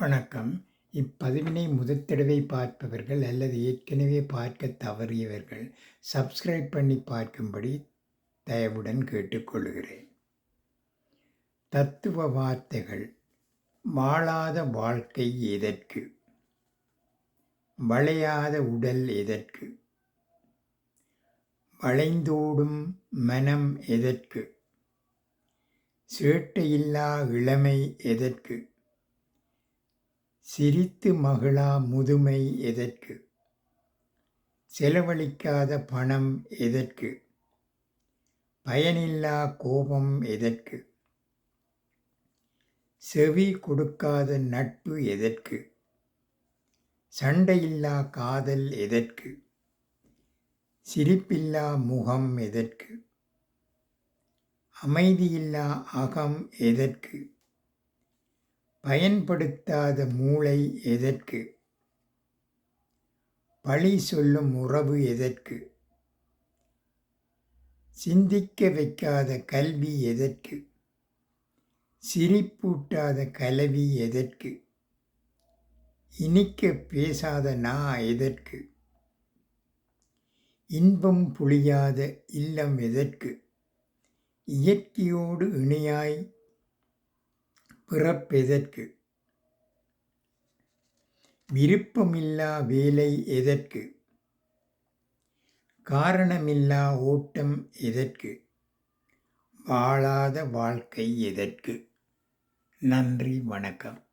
வணக்கம். இப்பதிவினை முதற் தடவை பார்ப்பவர்கள் அல்லது ஏற்கனவே பார்க்க தவறியவர்கள் சப்ஸ்கிரைப் பண்ணி பார்க்கும்படி தயவுடன் கேட்டுக்கொள்கிறேன். தத்துவ வார்த்தைகள். வாழாத வாழ்க்கை எதற்கு? வளையாத உடல் எதற்கு? வளைந்தோடும் மனம் எதற்கு? சேட்டையில்லா இளமை எதற்கு? சிரித்து மகிழா முதுமை எதற்கு? செலவழிக்காத பணம் எதற்கு? பயனில்லா கோபம் எதற்கு? செவி கொடுக்காத நட்பு எதற்கு? சண்டையில்லா காதல் எதற்கு? சிரிப்பில்லா முகம் எதற்கு? அமைதியில்லா அகம் எதற்கு? பயன்படுத்தாத மூளை எதற்கு? பழி சொல்லும் உறவு எதற்கு? சிந்திக்க வைக்காத கல்வி எதற்கு? சிரிப்பூட்டாத கலவி எதற்கு? இனிக்க பேசாத நா எதற்கு? இன்பம் புளியாத இல்லம் எதற்கு? இயற்கையோடு இணையாய் பிறப்பெதற்கு? விருப்பமில்லா வேலை எதற்கு? காரணமில்லா ஓட்டம் எதற்கு? வாழாத வாழ்க்கை எதற்கு? நன்றி, வணக்கம்.